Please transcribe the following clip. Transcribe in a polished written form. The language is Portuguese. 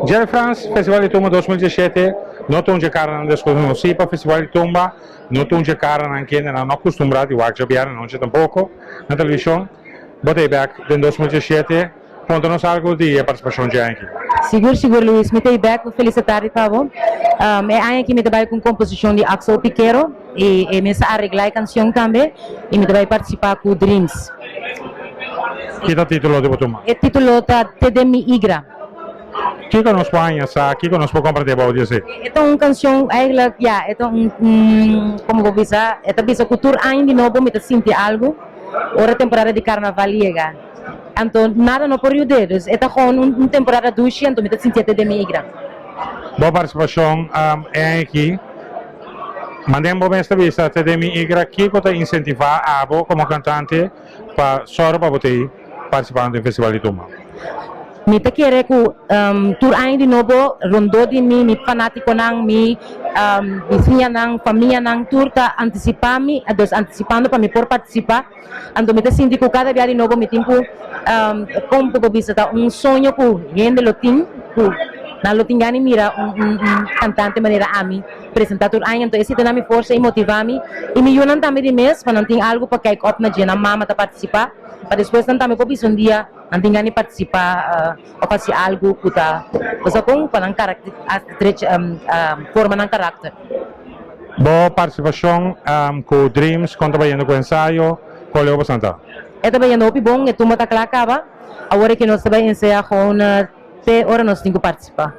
Jerry France, Festival de Tumba 2017, não estão de cara na discussão para Festival de Tumba, não estão de cara na quem não acostumado a watchar, não tinha tampouco na televisão. Botei back em 2017, conta-nos algo de participação de aqui. Seguro, Luiz. Me dei back, felicitar Pavo. É que me trabalho com composição de Axel Piquero e me arreglar a canção também e me trabalho participar com Dreams. Que é o título de Tumba? O título é Tedemi Igra. Que conosco Espanha, que conosco compartilhar para dizer. É uma canção, é como vou dizer, é a cultura ainda não me sentir algo. Ora temporada de carnaval chega. Então nada não por dedos. É uma temporada ducha, então me sentir Tedemi Igra. Boa participação aqui. Mandemos bem esta vista, Tedemi Igra, que pode incentivar a Abo como cantante para poder participar do Festival de Tumba. Me te quer que tur ainda novo rondou de mim, me fanático nang, me vizinha nang, família nang tur tá antecipando para me por participar. Então me te sinto que cada dia de novo me tempo como para visitar sonho que gente lo tem, na lo tingani mira cantante maneira a mim apresentar tur ainda, então esse tem me força e motivar-me e me ajudam também de mês para não ter algo para que up na dia na mama tá participar. Para depois não também um dia não tenho participar ou fazer algo que tá você com para caráter forma não caráter. Boa participação com Dreams, quando vai indo com ensaio, qual é o bastante? É também indo bom, é tudo tá acaba. Agora que nós também ensaiar com até hora nós temos que participar.